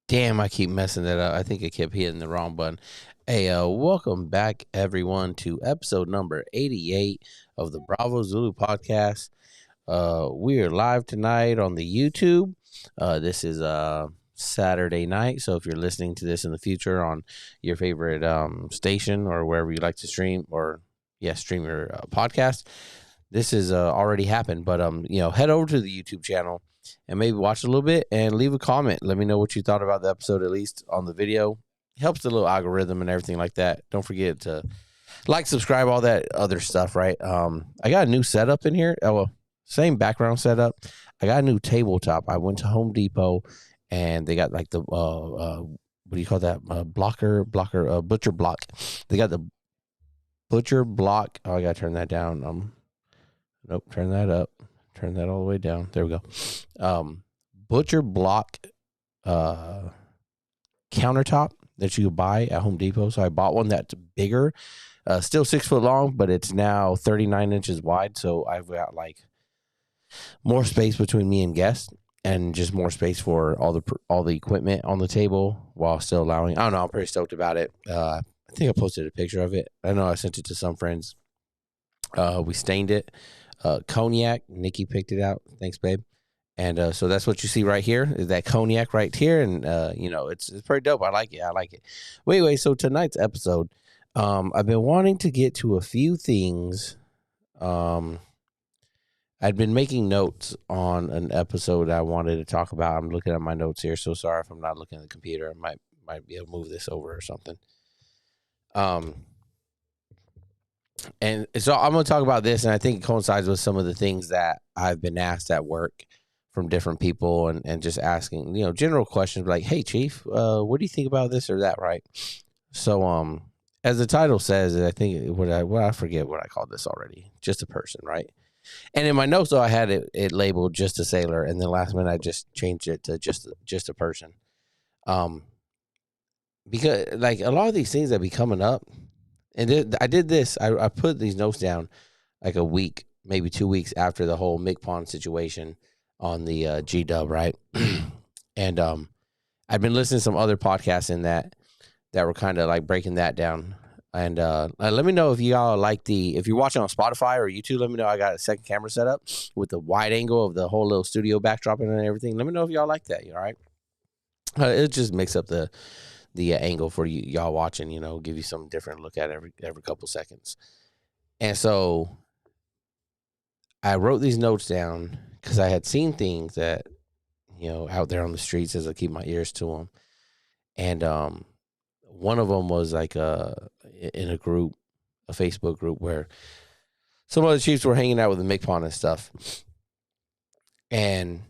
Damn, I keep messing that up. I think I kept hitting the wrong button. Hey, welcome back, everyone, to episode number 88 of the Bravo Zulu podcast. We are live tonight on the YouTube. This is Saturday night, so if you're listening to this in the future on your favorite station or wherever you like to stream stream your podcast, this has already happened. But head over to the YouTube channel and maybe watch a little bit and leave a comment. Let me know what you thought about the episode, at least on the video. It helps the little algorithm and everything like that. Don't forget to like, subscribe, all that other stuff, right? I got a new setup in here. Same background setup. I got a new tabletop. I went to Home Depot and they got like the what do you call that? Butcher block. They got the butcher block. Oh, I gotta turn that down. Nope, turn that up. Turn that all the way down. There we go. Butcher block countertop that you could buy at Home Depot. So I bought one that's bigger, still 6 foot long, but it's now 39 inches wide. So I've got like more space between me and guests, and just more space for all the equipment on the table while still allowing. I don't know. I'm pretty stoked about it. I think I posted a picture of it. I know I sent it to some friends. We stained it. Cognac. Nikki picked it out. Thanks, babe. And so that's what you see right here is that cognac right here. And, it's pretty dope. I like it. Well, anyway, so tonight's episode, I've been wanting to get to a few things. I'd been making notes on an episode I wanted to talk about. I'm looking at my notes here, so sorry if I'm not looking at the computer. I might be able to move this over or something. And so I'm going to talk about this, and I think it coincides with some of the things that I've been asked at work from different people, and just asking, general questions like, hey, Chief, what do you think about this or that, right? So as the title says, I think I forget what I called this already, just a person, right? And in my notes, though, I had it labeled just a sailor, and then last minute I just changed it to just a person. Because like a lot of these things that be coming up, and I did this. I put these notes down like a week, maybe 2 weeks after the whole Mick Pond situation on the G-Dub, right? And I'd been listening to some other podcasts in that were kind of like breaking that down. And let me know if y'all like if you're watching on Spotify or YouTube, let me know. I got a second camera set up with the wide angle of the whole little studio backdrop and everything. Let me know if y'all like that. All right. It just makes up the angle for y'all watching, give you some different look at every couple seconds. And so I wrote these notes down because I had seen things that, out there on the streets as I keep my ears to them. And one of them was like in a group, a Facebook group where some other chiefs were hanging out with the Mick Pond and stuff. And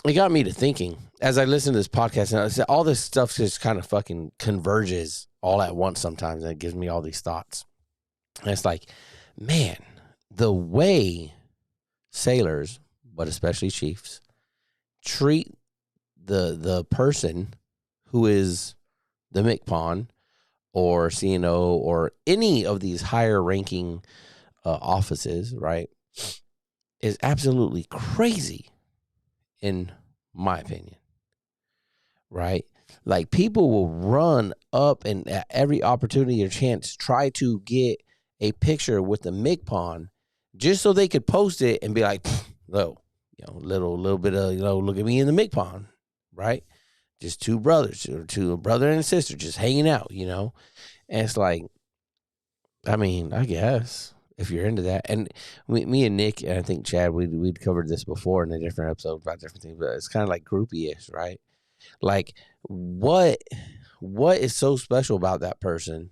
it got me to thinking as I listened to this podcast, and I said, all this stuff just kind of fucking converges all at once sometimes. And it gives me all these thoughts. And it's like, man, the way sailors, but especially chiefs, treat the person who is the Mick Pond or CNO or any of these higher ranking offices, right, is absolutely crazy in my opinion, right? Like people will run up and at every opportunity or chance try to get a picture with the Mick Pond just so they could post it and be like, little bit of, look at me in the Mick Pond, right? Just two brothers or a brother and a sister just hanging out, And it's like, I mean, I guess if you're into that. And me and Nick, and I think Chad, we'd covered this before in a different episode about different things, but it's kind of like groupie-ish, right? Like what is so special about that person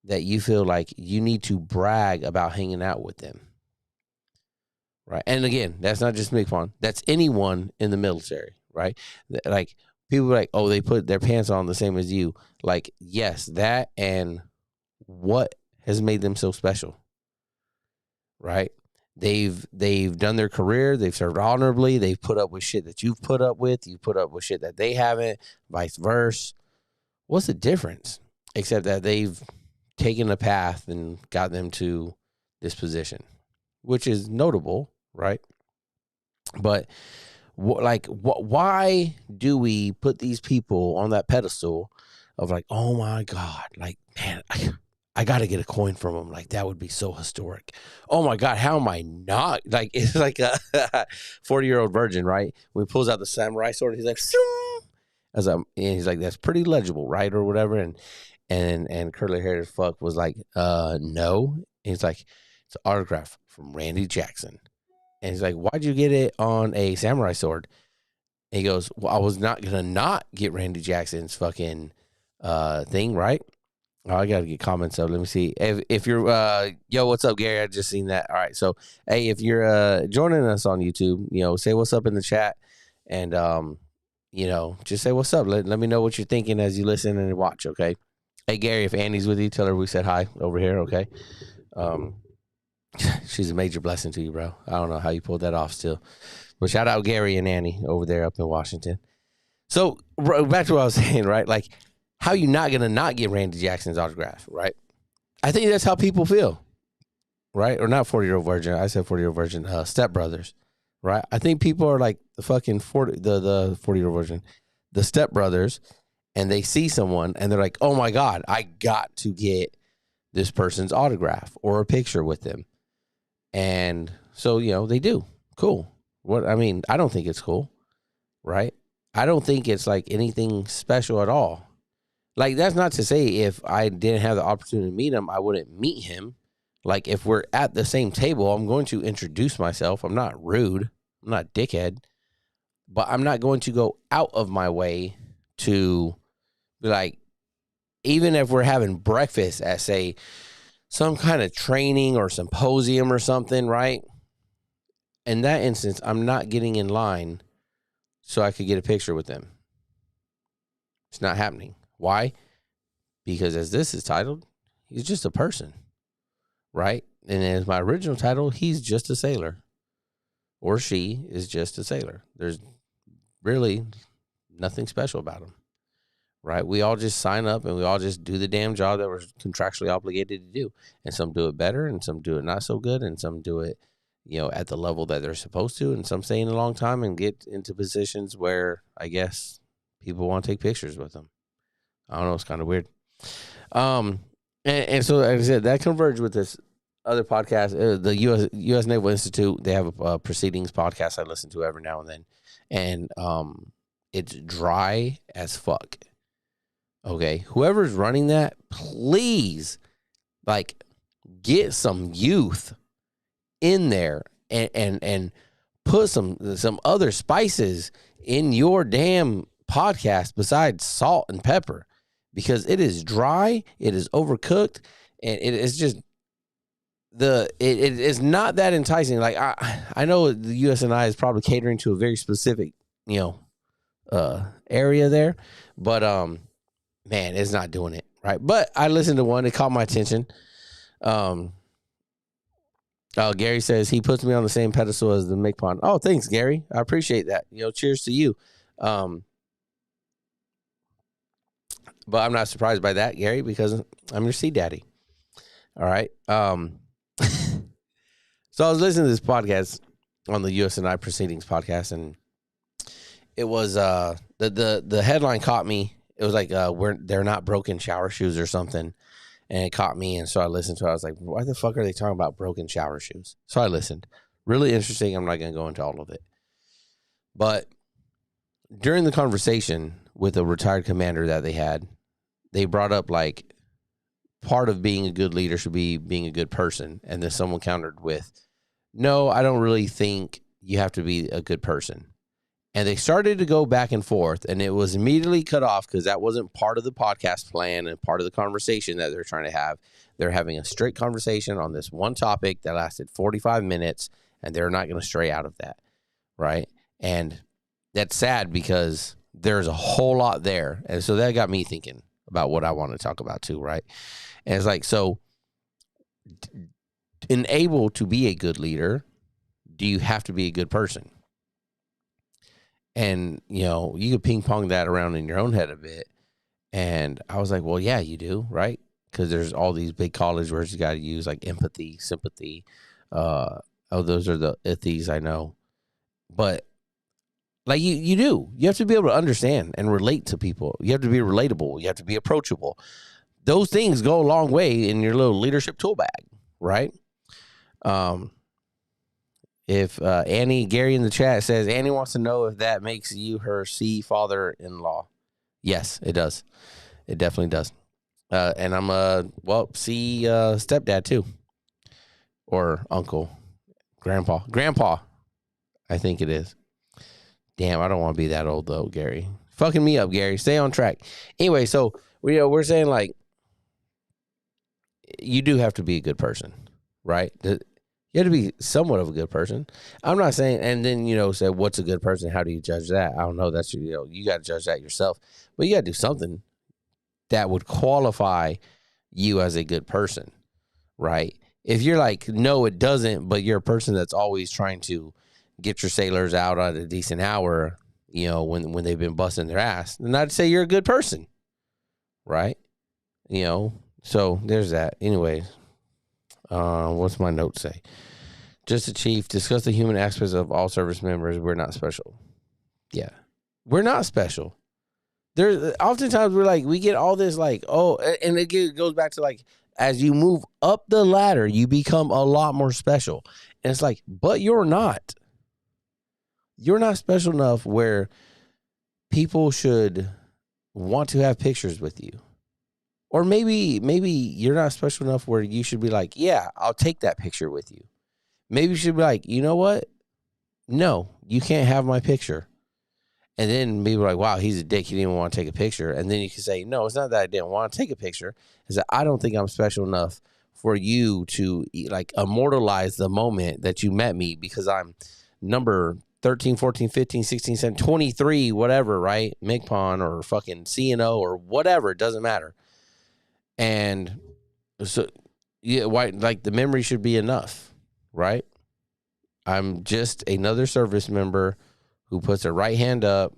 that you feel like you need to brag about hanging out with them, right? And again, that's not just Mick Pond. That's anyone in the military, right? Like people are like, oh, they put their pants on the same as you. Like, yes, that and what has made them so special, right? They've done their career. They've served honorably. They've put up with shit that you've put up with. You put up with shit that they haven't, vice versa. What's the difference? Except that they've taken a path and got them to this position, which is notable, right? But why do we put these people on that pedestal of like, oh my God, like, man, I got to get a coin from them. Like, that would be so historic. Oh my God, how am I not? Like, it's like a 40-year-old virgin, right? When he pulls out the samurai sword, he's like, and he's like, that's pretty legible, right? Or whatever. And curly haired as fuck was like, no. And he's like, it's an autograph from Randy Jackson. And he's like, why'd you get it on a samurai sword? And he goes, well, I was not going to not get Randy Jackson's fucking thing, right? Oh, I got to get comments up. Let me see. If you're, yo, what's up, Gary? I just seen that. All right. So, hey, if you're joining us on YouTube, say what's up in the chat. And, just say what's up. Let me know what you're thinking as you listen and watch, okay? Hey, Gary, if Annie's with you, tell her we said hi over here, okay? She's a major blessing to you, bro. I don't know how you pulled that off still. But shout out Gary and Annie over there up in Washington. So back to what I was saying, right? Like, how you not going to not get Randy Jackson's autograph, right? I think that's how people feel, right? Or not 40-year-old virgin. I said 40-year-old virgin, Step Brothers, right? I think people are like the fucking 40-year-old virgin, the Step Brothers, and they see someone and they're like, oh my God, I got to get this person's autograph or a picture with them. And so, they do. Cool. I don't think it's cool, right? I don't think it's like anything special at all. Like, that's not to say if I didn't have the opportunity to meet him, I wouldn't meet him. Like, if we're at the same table, I'm going to introduce myself. I'm not rude. I'm not a dickhead. But I'm not going to go out of my way to be like, even if we're having breakfast at, say, some kind of training or symposium or something, right? In that instance, I'm not getting in line so I could get a picture with them. It's not happening. Why? Because as this is titled, he's just a person, right? And as my original title, he's just a sailor. Or she is just a sailor. There's really nothing special about him, right? We all just sign up and we all just do the damn job that we're contractually obligated to do. And some do it better and some do it not so good and some do it, at the level that they're supposed to. And some stay in a long time and get into positions where I guess people want to take pictures with them. I don't know. It's kind of weird. And so, like I said, that converged with this other podcast, the U.S. Naval Institute. They have a proceedings podcast I listen to every now and then. And it's dry as fuck. Okay, whoever's running that, please, like, get some youth in there and put some other spices in your damn podcast besides salt and pepper, because it is dry, it is overcooked, and it is just it is not that enticing. Like, I know the USNI is probably catering to a very specific area there, but man, it's not doing it right. But I listened to one; it caught my attention. Gary says he puts me on the same pedestal as the Mick Pond. Oh, thanks, Gary. I appreciate that. Cheers to you. But I'm not surprised by that, Gary, because I'm your sea daddy. All right. So I was listening to this podcast on the USNI Proceedings podcast, and it was the headline caught me. It was like they're not broken shower shoes or something, and it caught me. And so I listened to it. I was like, why the fuck are they talking about broken shower shoes? So I listened. Really interesting. I'm not going to go into all of it. But during the conversation with a retired commander that they had, they brought up like part of being a good leader should be being a good person. And then someone countered with, no, I don't really think you have to be a good person. And they started to go back and forth, and it was immediately cut off because that wasn't part of the podcast plan and part of the conversation that they're trying to have. They're having a straight conversation on this one topic that lasted 45 minutes, and they're not going to stray out of that, right? And that's sad because there's a whole lot there. And so that got me thinking about what I want to talk about too, right? And it's like, so able to be a good leader, do you have to be a good person? And, you could ping pong that around in your own head a bit. And I was like, well, yeah, you do, right? Because there's all these big college words you got to use, like empathy, sympathy. Those are the ithies, I know. But like you do. You have to be able to understand and relate to people. You have to be relatable. You have to be approachable. Those things go a long way in your little leadership tool bag, right? If Gary in the chat says, Annie wants to know if that makes you her father-in-law. Yes, it does. It definitely does. And I'm stepdad too, or uncle, grandpa. I think it is. Damn, I don't want to be that old though, Gary. Fucking me up, Gary. Stay on track. Anyway, so we're saying like you do have to be a good person, right? You have to be somewhat of a good person. I'm not saying, and then say what's a good person? How do you judge that? I don't know. That's you got to judge that yourself. But you got to do something that would qualify you as a good person, right? If you're like, no, it doesn't, but you're a person that's always trying to get your sailors out at a decent hour, when they've been busting their ass, then I'd say you're a good person, right? So there's that. Anyways, what's my note say? Just a chief, discuss the human aspects of all service members. We're not special. Yeah, we're not special. There's oftentimes we get all this and it goes back to as you move up the ladder, you become a lot more special. And it's like, but you're not. You're not special enough where people should want to have pictures with you. Or maybe you're not special enough where you should be like, yeah, I'll take that picture with you. Maybe you should be like, you know what? No, you can't have my picture. And then people are like, wow, he's a dick. He didn't even want to take a picture. And then you can say, no, it's not that I didn't want to take a picture. It's that I don't think I'm special enough for you to immortalize the moment that you met me because I'm number 13, 14, 15, 16, 17, 23, whatever, right? MIGPON or fucking CNO or whatever. It doesn't matter. And so, yeah, the memory should be enough, right? I'm just another service member who puts their right hand up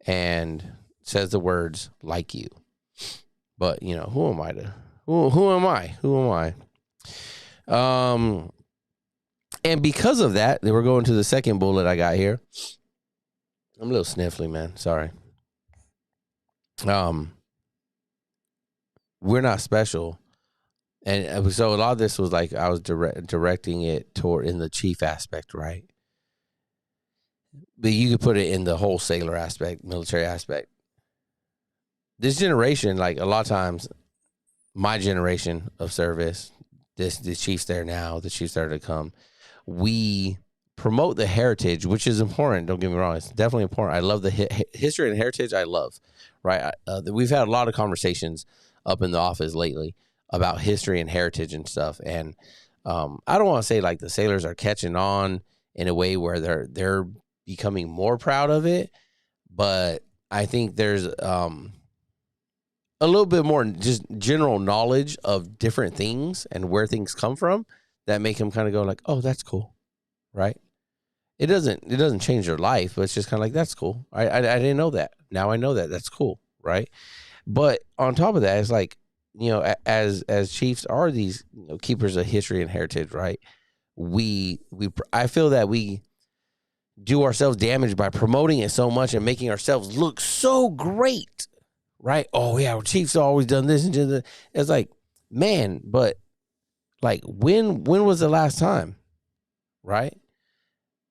and says the words like you. But, who am I to? Who am I? Who am I? And because of that, we're going to the second bullet I got here. I'm a little sniffly, man. Sorry. We're not special. And so a lot of this was I was directing it toward in the chief aspect, right? But you could put it in the whole sailor aspect, military aspect. This generation, a lot of times, my generation of service, the chiefs there now, the chiefs there to come, we promote the heritage, which is important. Don't get me wrong. It's definitely important. I love the history and heritage. I love, right? We've had a lot of conversations up in the office lately about history and heritage and stuff. And I don't want to say the sailors are catching on in a way where they're becoming more proud of it, but I think there's a little bit more just general knowledge of different things and where things come from that make them kind of go oh, that's cool, right? It doesn't change their life, but it's just kind of that's cool. I didn't know that. Now I know that. That's cool, right? But on top of that, it's as chiefs are these keepers of history and heritage, right? I feel that we do ourselves damage by promoting it so much and making ourselves look so great, right? Oh yeah, our chiefs always done this and did that. It's man, but when was the last time, right?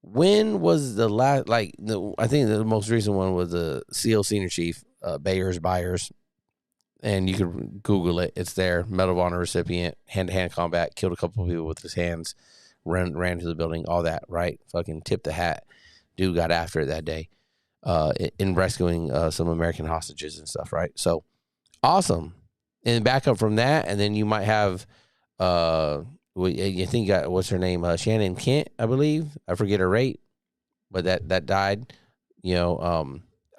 When was the last I think the most recent one was the SEAL senior chief, Byers, and you could Google it. It's there. Medal of Honor recipient, hand-to-hand combat, killed a couple of people with his hands, ran to the building, all that, right? Fucking tipped the hat. Dude got after it that day in rescuing some American hostages and stuff, right? So, awesome. And back up from that, and then you might have, you think, what's her name? Shannon Kent, I believe. I forget her rate, but that died. I don't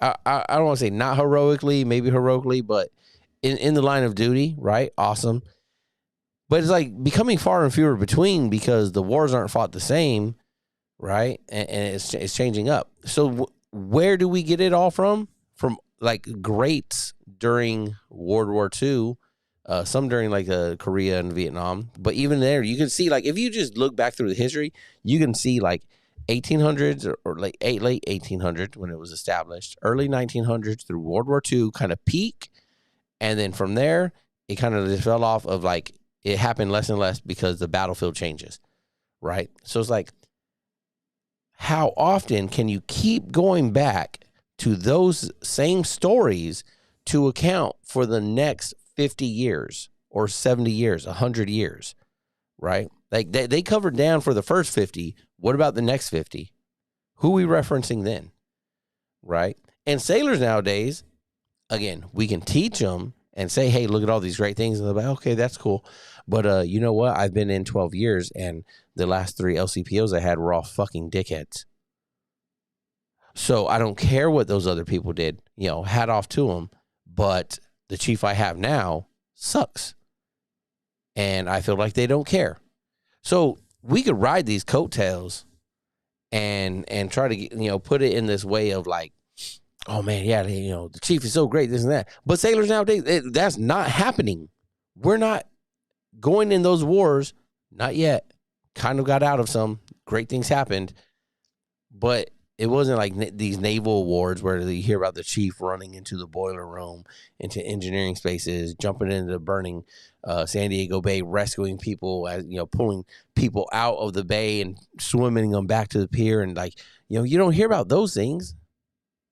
want to say not heroically, maybe heroically, but in the line of duty, right? Awesome. But it's becoming far and fewer between because the wars aren't fought the same. right? And it's changing up. So where do we get it all from? From like greats during World War II, some during like Korea and Vietnam. But even there, you can see like if you just look back through the history, you can see like 1800s or like late 1800s when it was established, early 1900s through World War II kind of peak. And then from there, it kind of just fell off of like it happened less and less because the battlefield changes, right? So it's like, how often can you keep going back to those same stories to account for the next 50 years or 70 years, 100 years, right? Like they covered down for the first 50. What about the next 50? Who are we referencing then, right? And sailors nowadays, again, we can teach them and say, hey, look at all these great things. And they're like, okay, that's cool. But you know what? I've been in 12 years and the last 3 LCPOs I had were all fucking dickheads. So I don't care what those other people did, hat off to them. But the chief I have now sucks. And I feel like they don't care. So we could ride these coattails and try to, put it in this way of like, oh man, yeah, the chief is so great, this and that. But sailors nowadays, that's not happening. We're not going in those wars, not yet. Kind of got out of some. Great things happened. But it wasn't like these naval wars where you hear about the chief running into the boiler room, into engineering spaces, jumping into burning San Diego Bay, rescuing people, pulling people out of the bay and swimming them back to the pier. And like, you don't hear about those things.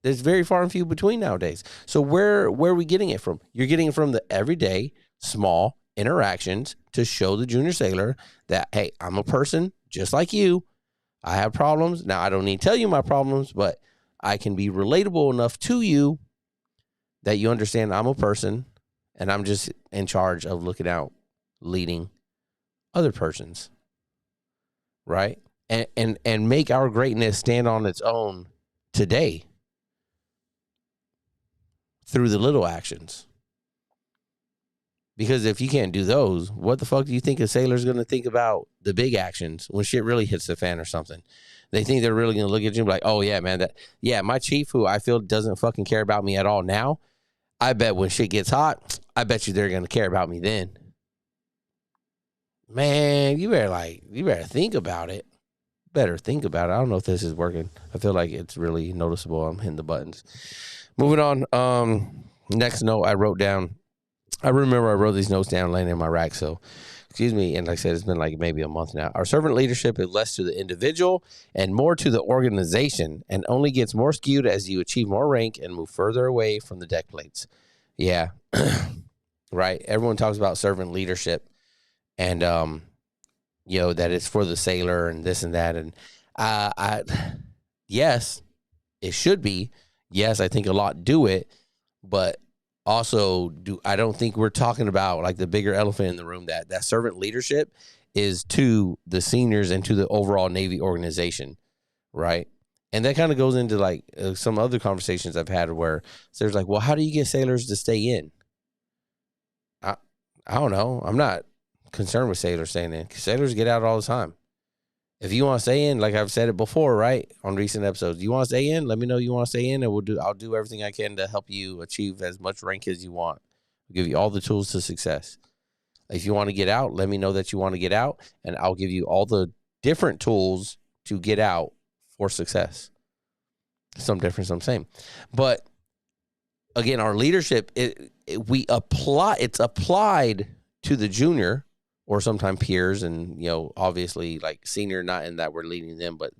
There's very far and few between nowadays. So where are we getting it from? You're getting it from the everyday, small interactions to show the junior sailor that, hey, I'm a person just like you. I have problems. Now, I don't need to tell you my problems, but I can be relatable enough to you that you understand I'm a person and I'm just in charge of looking out, leading other persons, right? And make our greatness stand on its own today through the little actions. Because if you can't do those, what the fuck do you think a sailor's going to think about the big actions when shit really hits the fan or something? They think they're really going to look at you and be like, oh, yeah, man, my chief, who I feel doesn't fucking care about me at all now, I bet when shit gets hot, I bet you they're going to care about me then. Man, you better think about it. Better think about it. I don't know if this is working. I feel like it's really noticeable. I'm hitting the buttons. Moving on. Next note I wrote down. I remember I wrote these notes down laying in my rack. So, excuse me. And like I said, it's been like maybe a month now. Our servant leadership is less to the individual and more to the organization, and only gets more skewed as you achieve more rank and move further away from the deck plates. Yeah. Right. Everyone talks about servant leadership and, that it's for the sailor and this and that. And yes, it should be. Yes, I think a lot do it, but also I don't think we're talking about like the bigger elephant in the room, that servant leadership is to the seniors and to the overall Navy organization, right? And that kind of goes into like some other conversations I've had where there's like, well, how do you get sailors to stay in? I don't know. I'm not concerned with sailors staying in. Sailors get out all the time. If you want to stay in, like I've said it before, right, on recent episodes, you want to stay in, let me know you want to stay in, and I'll do everything I can to help you achieve as much rank as you want. I'll give you all the tools to success. If you want to get out, let me know that you want to get out, and I'll give you all the different tools to get out for success. Some different, some same. But again, our leadership, it's applied to the junior or sometimes peers, and obviously like senior, not in that we're leading them, but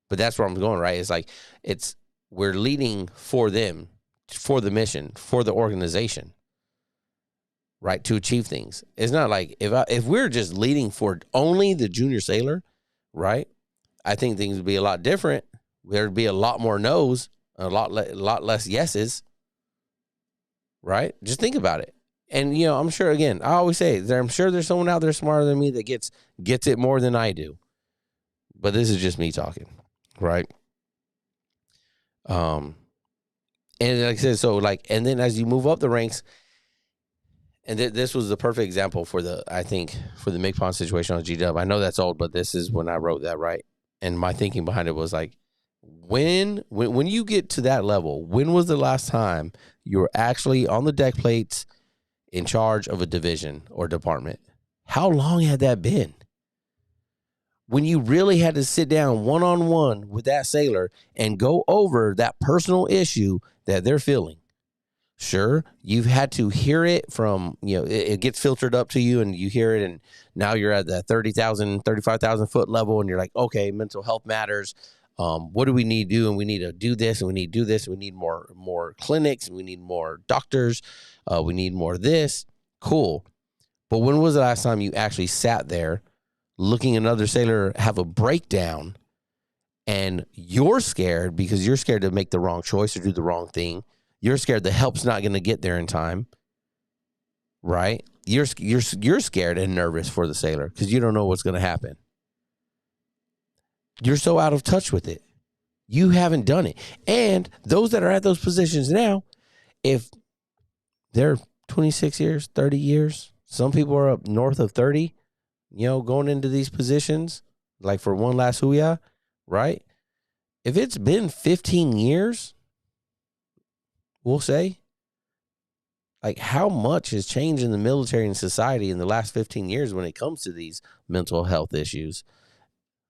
that's where I'm going, right? It's like we're leading for them, for the mission, for the organization, right? To achieve things. It's not like if we're just leading for only the junior sailor, right? I think things would be a lot different. There'd be a lot more no's, a lot less yeses, right? Just think about it. And, I'm sure, again, I always say, I'm sure there's someone out there smarter than me that gets it more than I do. But this is just me talking, right? And like I said, so like, and then as you move up the ranks, and this was the perfect example for the McPond situation on GW. I know that's old, but this is when I wrote that, right? And my thinking behind it was like, when you get to that level, when was the last time you were actually on the deck plates in charge of a division or department? How long had that been? When you really had to sit down one-on-one with that sailor and go over that personal issue that they're feeling. Sure, you've had to hear it from, it gets filtered up to you and you hear it, and now you're at that 30,000, 35,000 foot level, and you're like, okay, mental health matters. What do we need to do? And we need to do this, and we need to do this, and we need more clinics, and we need more doctors. We need more of this. Cool. But when was the last time you actually sat there looking another sailor have a breakdown, and you're scared because you're scared to make the wrong choice or do the wrong thing? You're scared the help's not going to get there in time, right? You're scared and nervous for the sailor because you don't know what's going to happen. You're so out of touch with it. You haven't done it. And those that are at those positions now, if they're 26 years, 30 years, some people are up north of 30, going into these positions, like for one last huya, right? If it's been 15 years, we'll say, like, how much has changed in the military and society in the last 15 years when it comes to these mental health issues,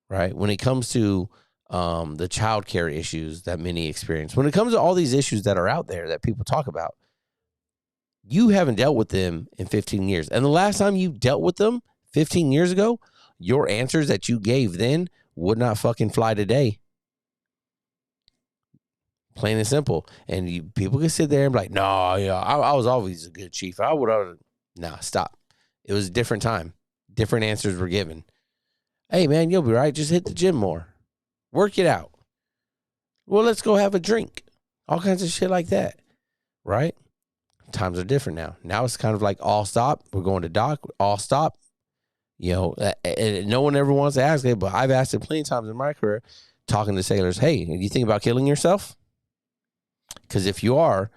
right? When it comes to the child care issues that many experience, when it comes to all these issues that are out there that people talk about, you haven't dealt with them in 15 years. And the last time you dealt with them 15 years ago, your answers that you gave then would not fucking fly today. Plain and simple. And people can sit there and be like, no, I was always a good chief. Nah, stop. It was a different time. Different answers were given. Hey, man, you'll be right. Just hit the gym more. Work it out. Well, let's go have a drink. All kinds of shit like that. Right? Times are different now. Now it's kind of like all stop. We're going to dock. All stop. And no one ever wants to ask it, but I've asked it plenty of times in my career, talking to sailors, hey, do you think about killing yourself? Because if you are,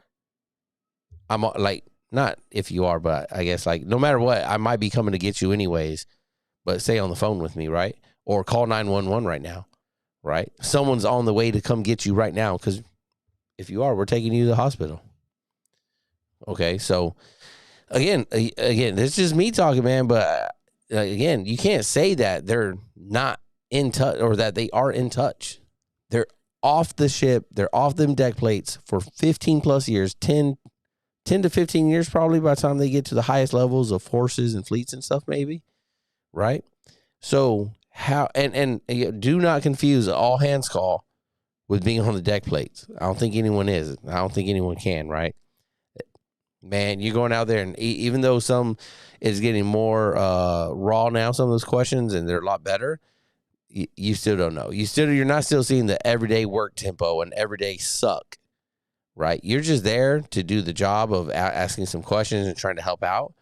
I'm like, not if you are, but I guess like no matter what, I might be coming to get you anyways, but stay on the phone with me, right? Or call 911 right now, right? Someone's on the way to come get you right now, because if you are, we're taking you to the hospital. Okay, so again, this is just me talking, man, but again, you can't say that they're not in touch or that they are in touch. They're off the ship. They're off them deck plates for 15 plus years, 10 to 15 years probably by the time they get to the highest levels of forces and fleets and stuff, maybe, right? So how, and do not confuse an all hands call with being on the deck plates. I don't think anyone is. I don't think anyone can, right? Man, you're going out there, and even though some is getting more raw now, some of those questions, and they're a lot better, you still don't know. You're not still seeing the everyday work tempo and everyday suck, right? You're just there to do the job of asking some questions and trying to help out.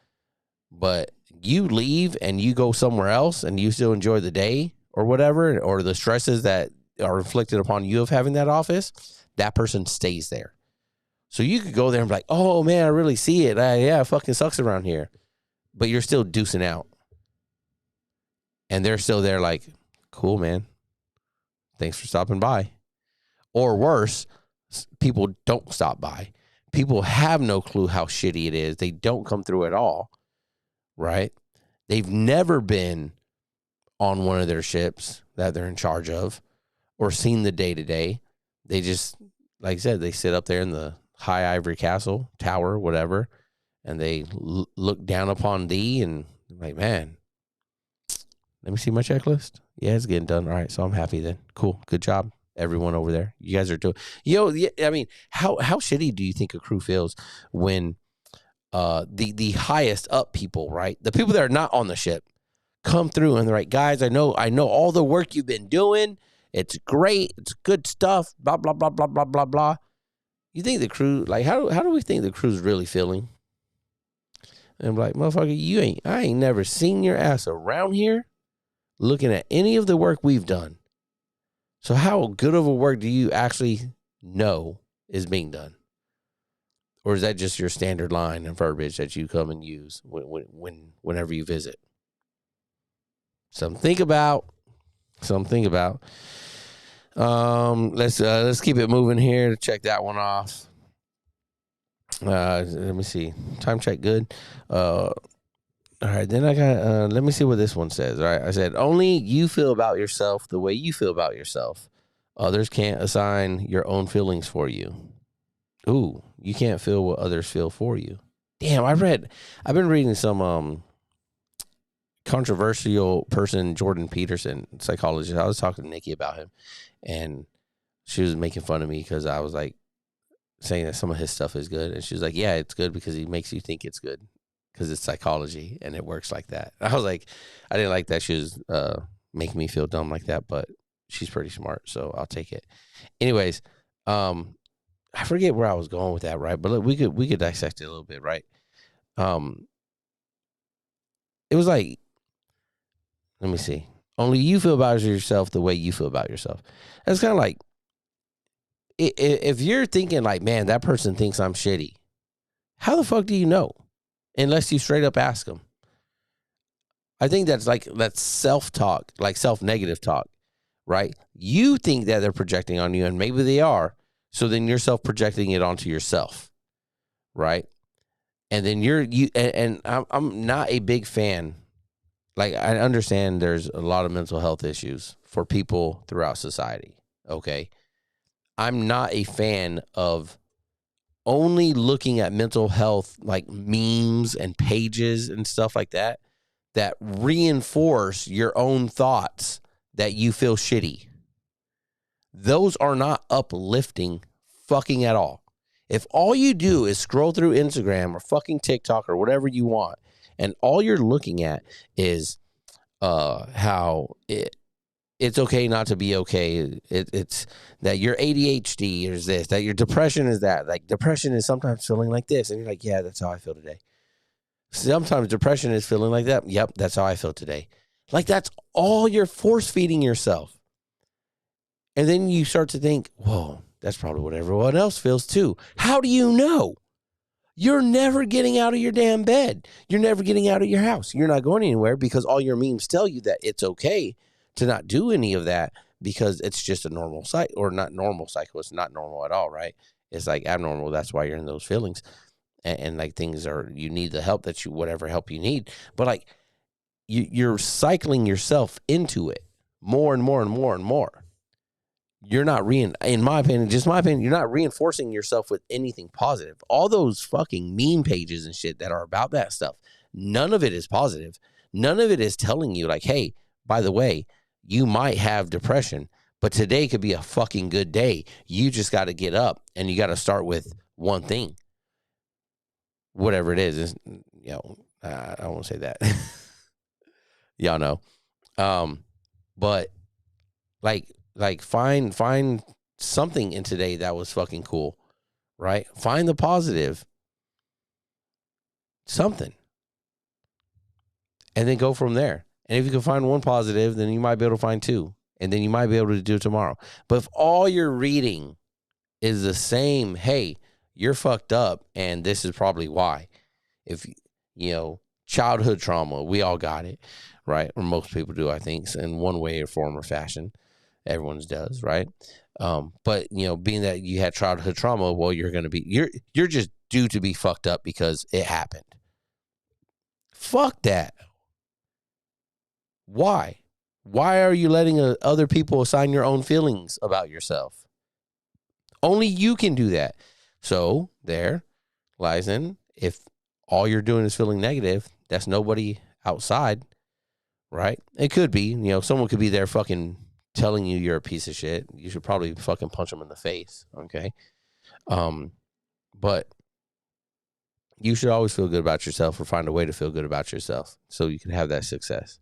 But you leave and you go somewhere else, and you still enjoy the day or whatever, or the stresses that are inflicted upon you of having that office, that person stays there. So you could go there and be like, oh, man, I really see it. Yeah, it fucking sucks around here. But you're still deucing out. And they're still there like, cool, man. Thanks for stopping by. Or worse, people don't stop by. People have no clue how shitty it is. They don't come through at all, right? They've never been on one of their ships that they're in charge of or seen the day-to-day. They just, like I said, they sit up there in the high ivory castle, tower, whatever, and they look down upon thee and like, man, let me see my checklist. Yeah, it's getting done. All right, so I'm happy then. Cool, good job, everyone over there. You guys are doing, I mean, how shitty do you think a crew feels when the highest up people, right, the people that are not on the ship, come through and they're like, guys, I know all the work you've been doing. It's great. It's good stuff. Blah blah blah blah blah blah blah. You think the crew, like, how do we think the crew's really feeling? And I'm like, motherfucker, I ain't never seen your ass around here looking at any of the work we've done. So how good of a work do you actually know is being done? Or is that just your standard line and verbiage that you come and use whenever you visit? Something to think about. Something to think about. Let's keep it moving here to check that one off. Let me see. Time check good. All right, then I got. Let me see what this one says. All right, I said only you feel about yourself the way you feel about yourself. Others can't assign your own feelings for you. Ooh, you can't feel what others feel for you. Damn, I've been reading some controversial person, Jordan Peterson, psychologist. I was talking to Nikki about him, and she was making fun of me because I was like saying that some of his stuff is good, and she was like, "Yeah, it's good because he makes you think it's good because it's psychology and it works like that." I was like, I didn't like that she was making me feel dumb like that, but she's pretty smart, so I'll take it. Anyways, I forget where I was going with that, right? But look, we could dissect it a little bit, right? It was like, let me see. Only you feel about yourself the way you feel about yourself. That's kind of like, if you're thinking like, man, that person thinks I'm shitty, how the fuck do you know? Unless you straight up ask them. I think that's self-talk, like self-negative talk, right? You think that they're projecting on you, and maybe they are. So then you're self-projecting it onto yourself, right? And then I'm not a big fan. Like, I understand there's a lot of mental health issues for people throughout society. Okay. I'm not a fan of only looking at mental health, like memes and pages and stuff like that, that reinforce your own thoughts that you feel shitty. Those are not uplifting fucking at all. If all you do is scroll through Instagram or fucking TikTok or whatever you want, and all you're looking at is how it's okay not to be okay. It's that your ADHD is this, that your depression is that. Like, depression is sometimes feeling like this, and you're like, yeah, that's how I feel today. Sometimes depression is feeling like that. Yep, that's how I feel today. Like, that's all you're force feeding yourself. And then you start to think, whoa, that's probably what everyone else feels too. How do you know? You're never getting out of your damn bed. You're never getting out of your house. You're not going anywhere because all your memes tell you that it's okay to not do any of that because it's just a normal cycle, or not normal cycle. It's not normal at all, right? It's like abnormal. That's why you're in those feelings. And like, things are, you need the help whatever help you need. But like, you're cycling yourself into it more and more and more and more. You're not in my opinion, you're not reinforcing yourself with anything positive. All those fucking meme pages and shit that are about that stuff, none of it is positive. None of it is telling you like, hey, by the way, you might have depression, but today could be a fucking good day. You just got to get up and you got to start with one thing. Whatever it is, I won't say that. Y'all know. But like find something in today that was fucking cool, right? Find the positive, something, and then go from there. And if you can find one positive, then you might be able to find two, and then you might be able to do it tomorrow. But if all you're reading is the same, hey, you're fucked up, and this is probably why. If, childhood trauma, we all got it, right? Or most people do, I think, in one way or form or fashion. Everyone's does, right? But being that you had childhood trauma, well, you're just due to be fucked up because it happened. Fuck that. Why? Why are you letting other people assign your own feelings about yourself? Only you can do that. So there lies in, if all you're doing is feeling negative, that's nobody outside, right? It could be, someone could be there fucking telling you you're a piece of shit. You should probably fucking punch them in the face, okay? But you should always feel good about yourself, or find a way to feel good about yourself so you can have that success.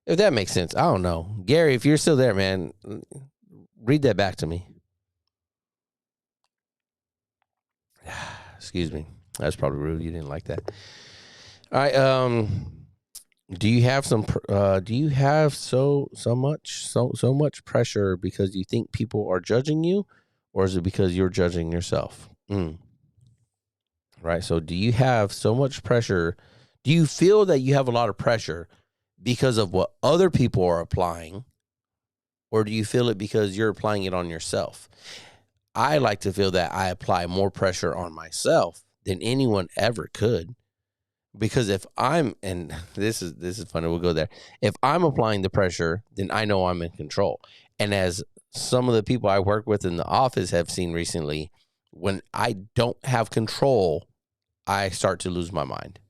If that makes sense. I don't know. Gary, if you're still there, man, read that back to me. Excuse me. That's probably rude. You didn't like that. All right. Do you have so much pressure because you think people are judging you, or is it because you're judging yourself? Right. So do you have so much pressure? Do you feel that you have a lot of pressure because of what other people are applying, or do you feel it because you're applying it on yourself? I like to feel that I apply more pressure on myself than anyone ever could. Because if I'm, and this is funny, we'll go there. If I'm applying the pressure, then I know I'm in control. And as some of the people I work with in the office have seen recently, when I don't have control, I start to lose my mind.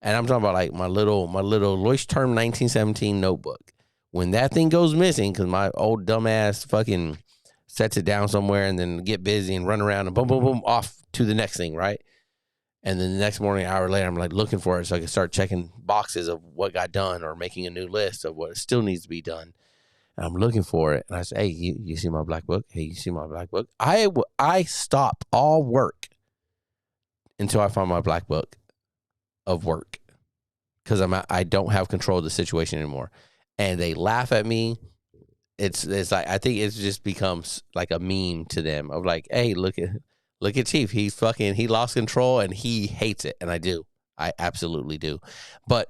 And I'm talking about like my little Leuchtturm 1917 notebook. When that thing goes missing, because my old dumbass fucking sets it down somewhere and then get busy and run around and boom, boom, boom, off to the next thing, right? And then the next morning, an hour later, I'm like looking for it so I can start checking boxes of what got done or making a new list of what still needs to be done. And I'm looking for it. And I say, hey, you see my black book? Hey, you see my black book? I stop all work until I find my black book of work, because I don't have control of the situation anymore. And they laugh at me. It's like, I think it just becomes like a meme to them of like, hey, look at Chief. He lost control and he hates it. And I do. I absolutely do. But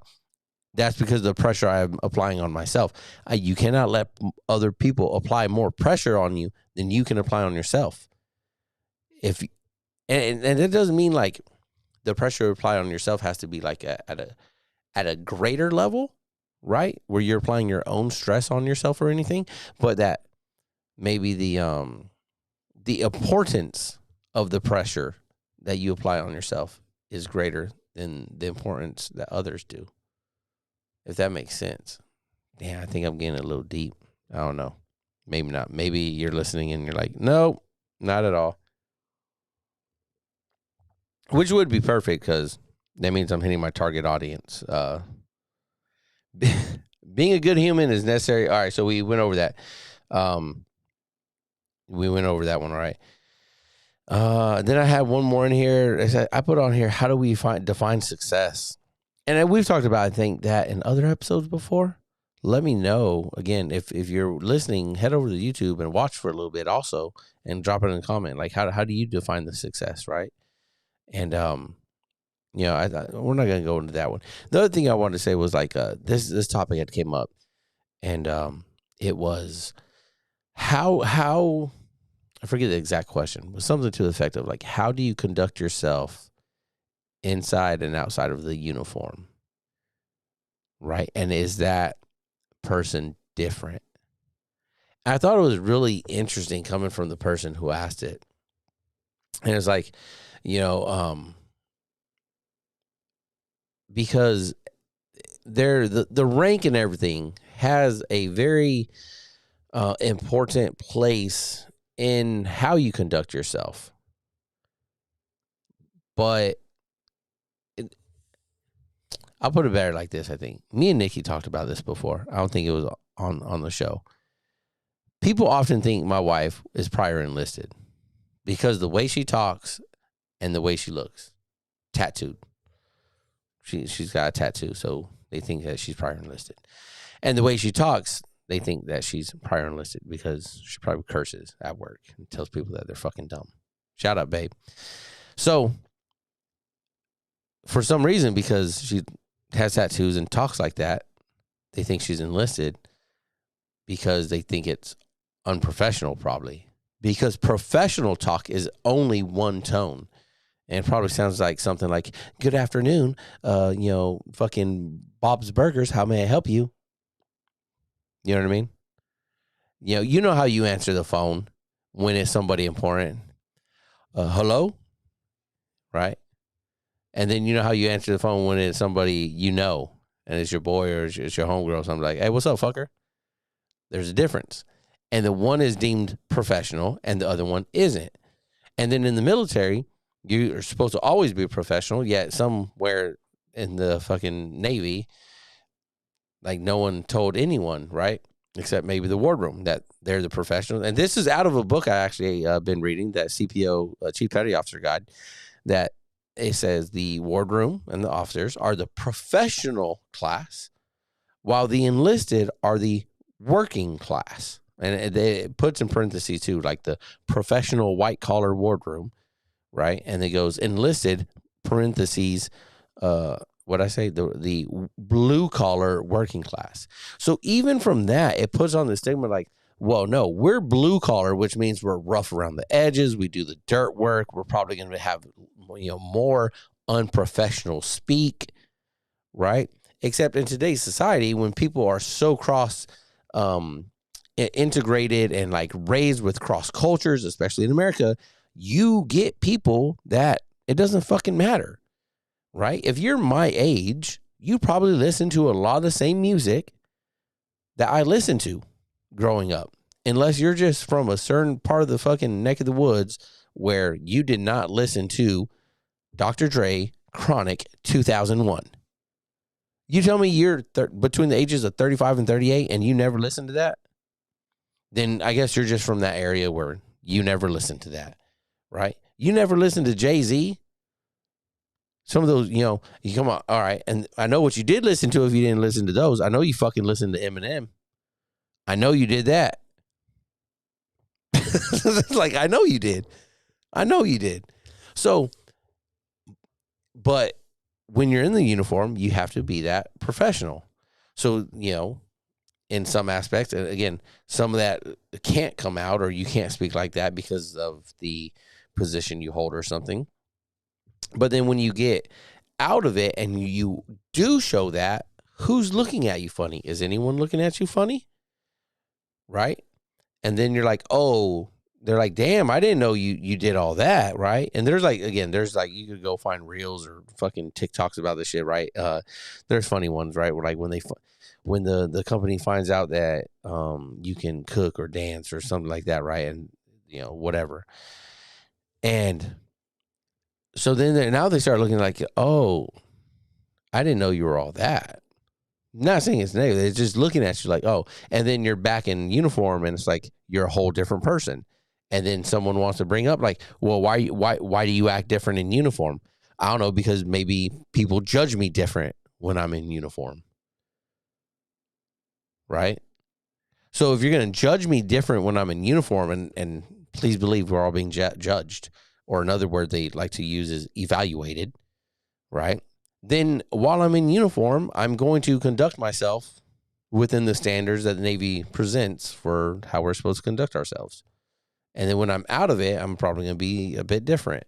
that's because of the pressure I'm applying on myself. You cannot let other people apply more pressure on you than you can apply on yourself. And it doesn't mean like the pressure you apply on yourself has to be like at a greater level, right? Where you're applying your own stress on yourself or anything, but that maybe the importance of the pressure that you apply on yourself is greater than the importance that others do. If that makes sense. Yeah, I think I'm getting a little deep. I don't know. Maybe not. Maybe you're listening and you're like, no, not at all. Which would be perfect, because that means I'm hitting my target audience. Being a good human is necessary. All right, so we went over that. We went over that one, all right. Then I had one more in here. I put on here, how do we define success? And we've talked about, I think, that in other episodes before. Let me know. Again, if you're listening, head over to YouTube and watch for a little bit also, and drop it in the comment. Like, how do you define the success, right? And, we're not going to go into that one. The other thing I wanted to say was like, this topic had came up, and it was how I forget the exact question, but something to the effect of like, how do you conduct yourself inside and outside of the uniform, right? And is that person different? And I thought it was really interesting coming from the person who asked it. And it's like, because the rank and everything has a very important place in how you conduct yourself. But I'll put it better like this, I think. Me and Nikki talked about this before. I don't think it was on the show. People often think my wife is prior enlisted because the way she talks and the way she looks. Tattooed. She's got a tattoo, so they think that she's prior enlisted. And the way she talks, they think that she's prior enlisted because she probably curses at work and tells people that they're fucking dumb. Shout out, babe. So, for some reason, because she has tattoos and talks like that, they think she's enlisted because they think it's unprofessional, probably. Because professional talk is only one tone. And it probably sounds like something like, good afternoon, fucking Bob's Burgers, how may I help you? You know what I mean? You know how you answer the phone when it's somebody important. Hello? Right? And then you know how you answer the phone when it's somebody you know, and it's your boy or it's your homegirl or something like, hey, what's up, fucker? There's a difference. And the one is deemed professional and the other one isn't. And then in the military, you are supposed to always be a professional, yet somewhere in the fucking Navy, like no one told anyone, right? Except maybe the wardroom, that they're the professional. And this is out of a book I actually been reading, that CPO, Chief Petty Officer Guide, that it says the wardroom and the officers are the professional class, while the enlisted are the working class. And it puts in parentheses too, like the professional white collar wardroom, right? And it goes enlisted, parentheses, the blue collar working class. So even from that, it puts on the stigma like, Well, no, we're blue collar, which means we're rough around the edges. We do the dirt work. We're probably going to have, more unprofessional speak, right? Except in today's society, when people are so integrated and like raised with cross cultures, especially in America, you get people that it doesn't fucking matter, right? If you're my age, you probably listen to a lot of the same music that I listened to growing up, unless you're just from a certain part of the fucking neck of the woods where you did not listen to Dr. Dre, Chronic, 2001. You tell me you're between the ages of 35 and 38 and you never listened to that, then I guess you're just from that area where you never listened to that, right? You never listened to Jay-Z. Some of those, you come on, all right, and I know what you did listen to if you didn't listen to those. I know you fucking listened to Eminem. I know you did that. Like, I know you did. So, but when you're in the uniform, you have to be that professional. So, in some aspects, and again, some of that can't come out or you can't speak like that because of the position you hold or something. But then when you get out of it and you do show that, who's looking at you funny? Is anyone looking at you funny? Right? And then you're like, oh, they're like, damn, I didn't know you did all that, right? And there's like, you could go find reels or fucking TikToks about this shit, right? There's funny ones, right? Where like when the company finds out that you can cook or dance or something like that, right? And whatever. And so then now they start looking like, oh, I didn't know you were all that. Not saying it's negative. It's just looking at you like, oh, and then you're back in uniform and it's like you're a whole different person. And then someone wants to bring up like, well, why do you act different in uniform? I don't know, because maybe people judge me different when I'm in uniform. Right? So if you're going to judge me different when I'm in uniform, and please believe we're all being judged, or another word they like to use is evaluated, right? Then while I'm in uniform, I'm going to conduct myself within the standards that the Navy presents for how we're supposed to conduct ourselves. And then when I'm out of it, I'm probably going to be a bit different.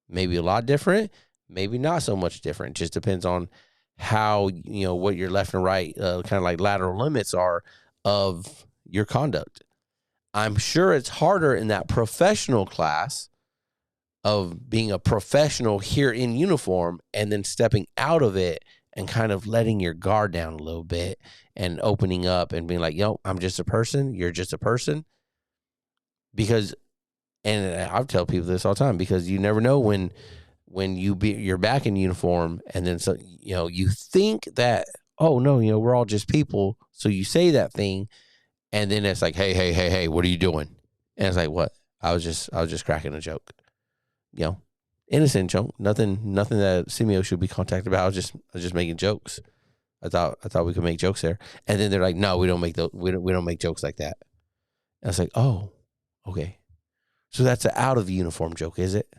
Maybe a lot different, maybe not so much different. Just depends on how, what your left and right kind of like lateral limits are of your conduct. I'm sure it's harder in that professional class of being a professional here in uniform and then stepping out of it and kind of letting your guard down a little bit and opening up and being like, yo, I'm just a person. You're just a person. Because, and I'll tell people this all the time, because you never know when you're back in uniform and then, so, you think that, oh no, we're all just people. So you say that thing and then it's like, hey, what are you doing? And it's like, what? I was just cracking a joke. Innocent joke. Nothing that Simeo should be contacted about. I was just making jokes. I thought we could make jokes there. And then they're like, no, we don't make we don't make jokes like that. And I was like, oh, okay. So that's an out of uniform joke, is it?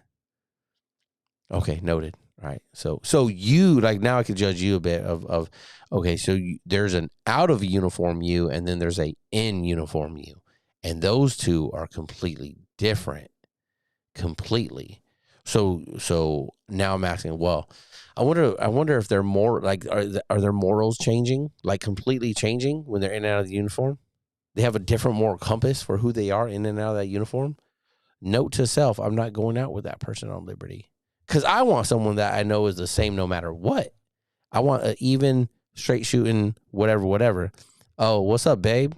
Okay, noted. Right. So you, like, now I could judge you a bit of okay, so there's an out of uniform you and then there's a in uniform you. And those two are completely different. Completely. So now I'm asking, well, I wonder if they're more like, are their morals changing, like completely changing when they're in and out of the uniform? They have a different moral compass for who they are in and out of that uniform. Note to self, I'm not going out with that person on Liberty, because I want someone that I know is the same no matter what. I want an even, straight shooting, whatever. Oh, what's up, babe?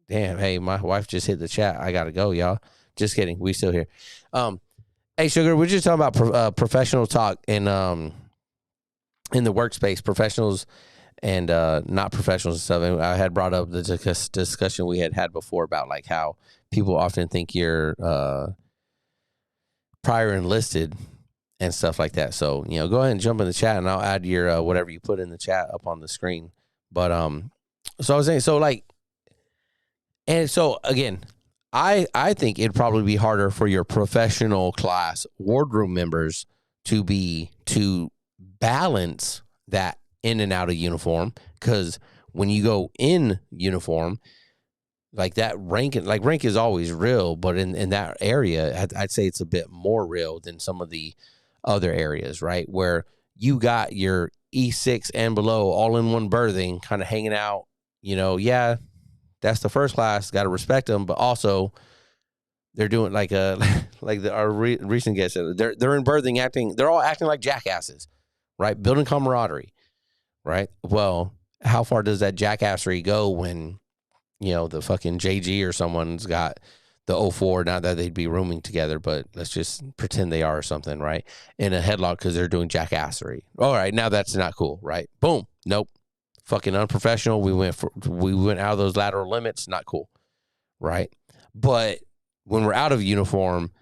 Damn, hey, my wife just hit the chat. I gotta go, y'all. Just kidding. We still here. Hey, Sugar, we're just talking about professional talk in the workspace, professionals and not professionals and stuff. And I had brought up the discussion we had before about like how people often think you're prior enlisted and stuff like that. So, go ahead and jump in the chat and I'll add your whatever you put in the chat up on the screen. But so I was saying, so like, and so again, I think it'd probably be harder for your professional class wardroom members to balance that in and out of uniform, because when you go in uniform, Like that rank is always real, but in that area, I'd say it's a bit more real than some of the other areas, right? Where you got your E6 and below all in one berthing, kind of hanging out, yeah, that's the first class, got to respect them, but also they're doing like our recent guest said, they're in berthing they're all acting like jackasses, right? Building camaraderie, right? Well, how far does that jackassery go when, the fucking JG or someone's got the 04, not that they'd be rooming together, but let's just pretend they are or something, right? In a headlock because they're doing jackassery. All right, now that's not cool, right? Boom. Nope. Fucking unprofessional. We went out of those lateral limits. Not cool, right? But when we're out of uniform,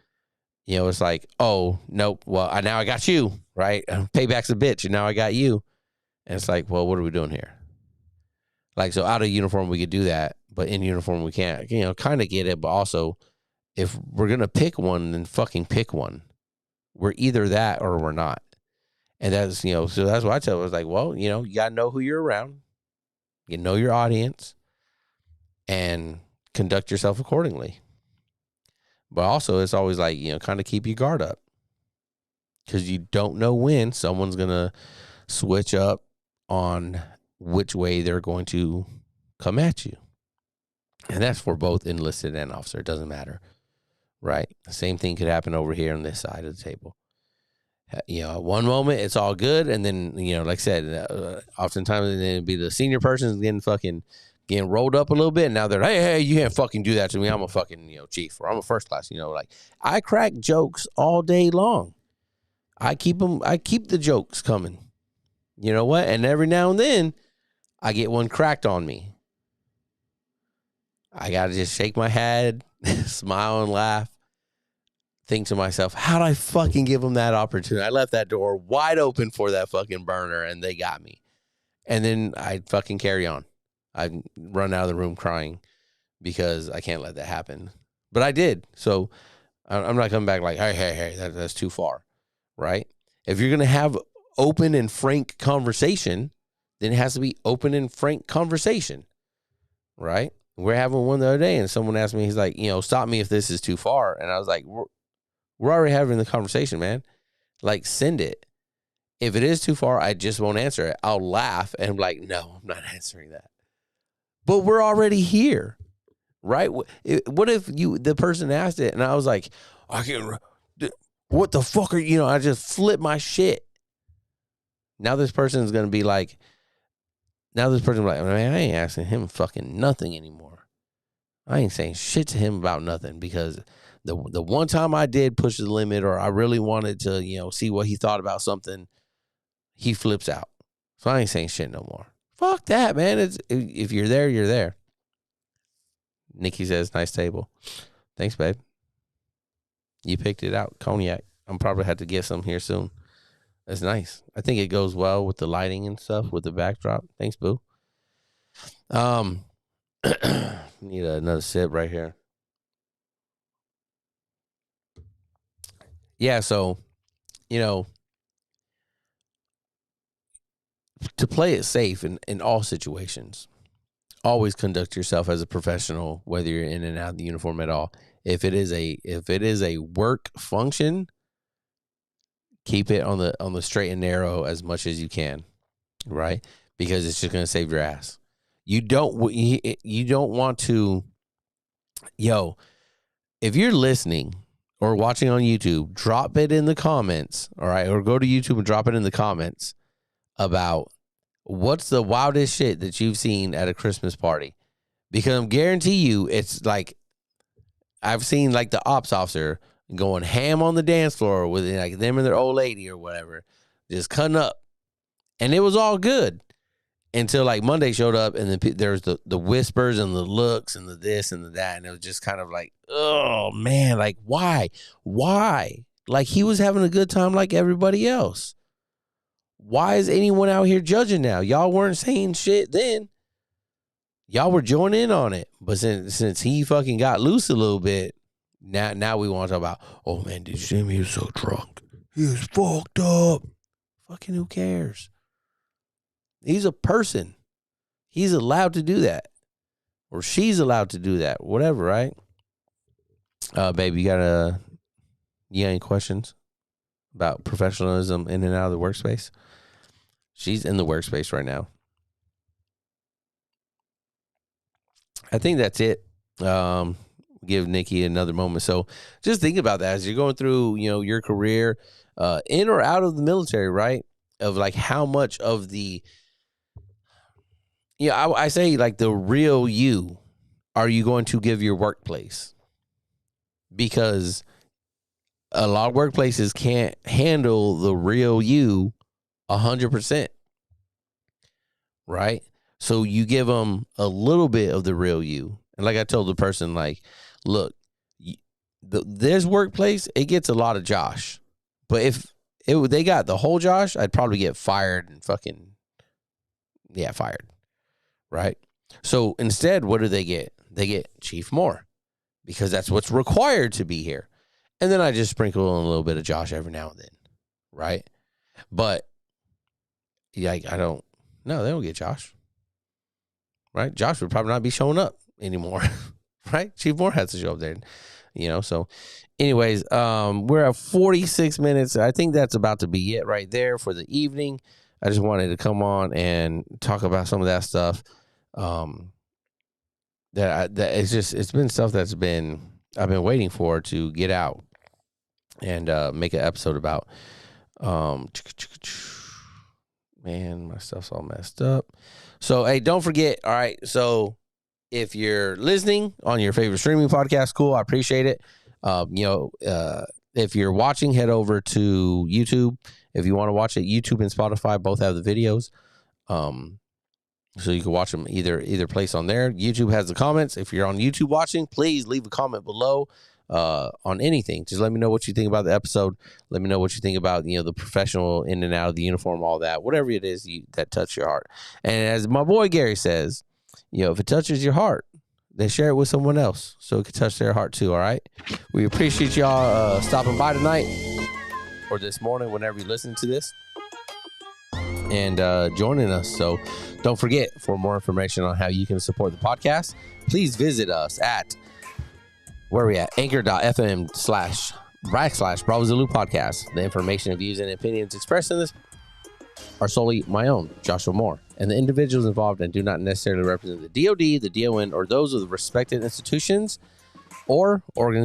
it's like, oh, nope. Well, now I got you, right? Payback's a bitch, and now I got you. And it's like, well, what are we doing here? Like, so out of uniform, we could do that, but in uniform, we can't, kind of get it. But also, if we're going to pick one, then fucking pick one. We're either that or we're not. And that's, so that's what I tell them. I was like, well, you got to know who you're around. You know your audience and conduct yourself accordingly. But also, it's always like, kind of keep your guard up because you don't know when someone's going to switch up on which way they're going to come at you. And that's for both enlisted and officer. It doesn't matter, right? The same thing could happen over here on this side of the table. At one moment, it's all good. And then, like I said, oftentimes it'd be the senior person getting rolled up a little bit. And now they're, hey, you can't fucking do that to me. I'm a fucking, chief, or I'm a first class, like I crack jokes all day long. I keep the jokes coming. You know what? And every now and then I get one cracked on me. I got to just shake my head, smile and laugh. Think to myself, how'd I fucking give them that opportunity? I left that door wide open for that fucking burner and they got me. And then I fucking carry on. I run out of the room crying because I can't let that happen. But I did. So I'm not coming back like, hey, that's too far, right? If you're going to have open and frank conversation, then it has to be open and frank conversation, right? We're having one the other day and someone asked me, he's like, stop me if this is too far. And I was like, we're already having the conversation, man. Like, send it. If it is too far, I just won't answer it. I'll laugh and be like, no, I'm not answering that. But we're already here, right? What if the person asked it and I was like, I can't, what the fuck are you, I just flip my shit. Now this person's going to be like, man, I ain't asking him fucking nothing anymore. I ain't saying shit to him about nothing because the one time I did push the limit or I really wanted to, see what he thought about something, he flips out. So I ain't saying shit no more. Fuck that, man. If you're there, you're there. Nikki says, nice table. Thanks, babe. You picked it out. Cognac. I'm probably have to get some here soon. That's nice. I think it goes well with the lighting and stuff with the backdrop. Thanks, boo. Need another sip right here. Yeah, so, to play it safe in all situations, always conduct yourself as a professional, whether you're in and out of the uniform at all. If it is a work function, keep it on the straight and narrow as much as you can, right? Because it's just going to save your ass. You don't want to, if you're listening or watching on YouTube, drop it in the comments, all right? Or go to YouTube and drop it in the comments about what's the wildest shit that you've seen at a Christmas party. Because I'm guarantee you, it's like, I've seen like the ops officer going ham on the dance floor with like them and their old lady or whatever, just cutting up. And it was all good until like Monday showed up and then there's the whispers and the looks and the this and the that. And it was just kind of like, oh man, like why? Like he was having a good time like everybody else. Why is anyone out here judging now? Y'all weren't saying shit then. Y'all were joining in on it. But since he fucking got loose a little bit, now we want to talk about, oh man, did you see him? He was so drunk. He was fucked up. Fucking who cares? He's a person. He's allowed to do that. or she's allowed to do that, whatever, right? Baby, you got any questions about professionalism in and out of the workspace? She's in the workspace right now. I think that's it. Give Nikki another moment. So just think about that as you're going through, your career, in or out of the military, right? Of like how much of the, I say like the real you are you going to give your workplace? Because a lot of workplaces can't handle the real you 100%, right? So you give them a little bit of the real you. And like I told the person, like, look, this workplace, it gets a lot of Josh. But if they got the whole Josh, I'd probably get fired and fired, right? So instead, what do they get? They get Chief Moore, because that's what's required to be here. And then I just sprinkle in a little bit of Josh every now and then, right? But they don't get Josh, right? Josh would probably not be showing up anymore, right? Chief Moore has to show up there, so anyways, we're at 46 minutes. I think that's about to be it right there for the evening. I just wanted to come on and talk about some of that stuff. It's been stuff I've been waiting for to get out and make an episode about. Man, my stuff's all messed up. So, hey, don't forget. All right. So if you're listening on your favorite streaming podcast, cool. I appreciate it. If you're watching, head over to YouTube. If you want to watch it, YouTube and Spotify both have the videos. So you can watch them either place on there. YouTube has the comments. If you're on YouTube watching, please leave a comment below on anything. Just let me know what you think about the episode. Let me know what you think about, the professional in and out of the uniform, all that, whatever it is that touch your heart. And as my boy Gary says, if it touches your heart, then share it with someone else so it can touch their heart too. All right. We appreciate y'all stopping by tonight or this morning, whenever you listen to this, and joining us. So don't forget, for more information on how you can support the podcast, please visit us at where we at anchor.fm/Bravo Zulu podcast. The information, views, and opinions expressed in this are solely my own, Joshua Moore, and the individuals involved and do not necessarily represent the DoD, the DON, or those of the respected institutions or organizations